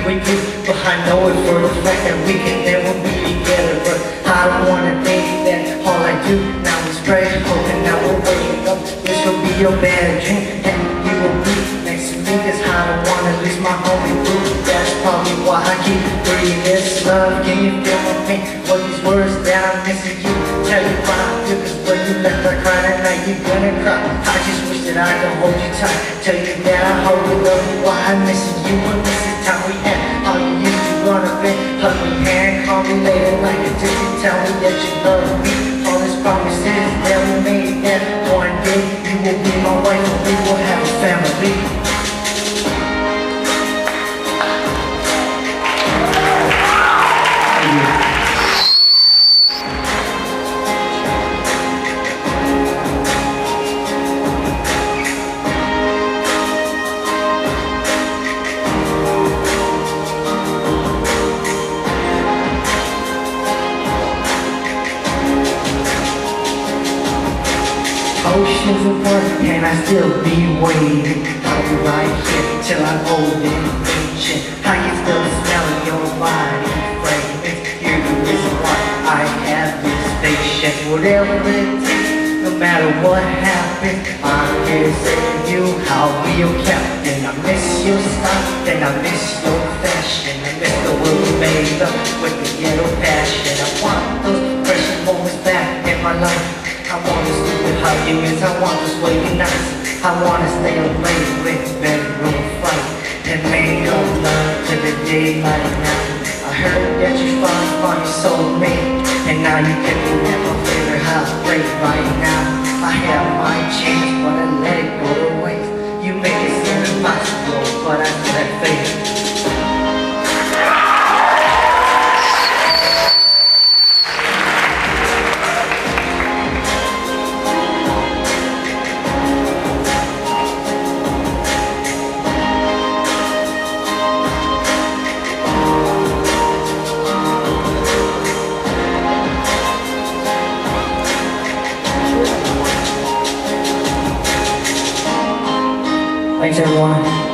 with you, but I know it for a fact that we can never be together. But I don't wanna think that all I do now is pray, hoping that we'll wake up. This will be your bad dream, and you will be next to me, cause I don't wanna lose my homie boo. That's probably why I keep breathing this love. Can you feel my pain? What these words that I'm missing you tell you why I feel, cause when you left I cried at night, you're gonna cry. I just wish that I could hold you tight, tell you that I hold you, love you, why I'm missing you. But this is time we had, all you used to run up and hug me hand, call me later like a distant, tell me that you love me. All these promises that we made, that one day you will be my wife and we will have a family. Oceans apart, can I still be waiting? I'll be right here till I'm old and ancient. I can still smell your body fragrance. You're the reason why I have this patience. Whatever it takes, no matter what happens, I'm here to save you. I'll be your captain. I miss your style, and I miss your fashion. I miss the way we made up with the ghetto passion. I want those precious moments back in my life. I want the stupid arguments, I want those wavy nights. I wanna stay up late with bedroom fight and make up love to the daylight night. I heard that you finally found your soulmate, and now you can be at my favorite heartbreak right now. I have my chance, but I let it go to waste. You make it seem impossible, but I let fate. Thanks everyone.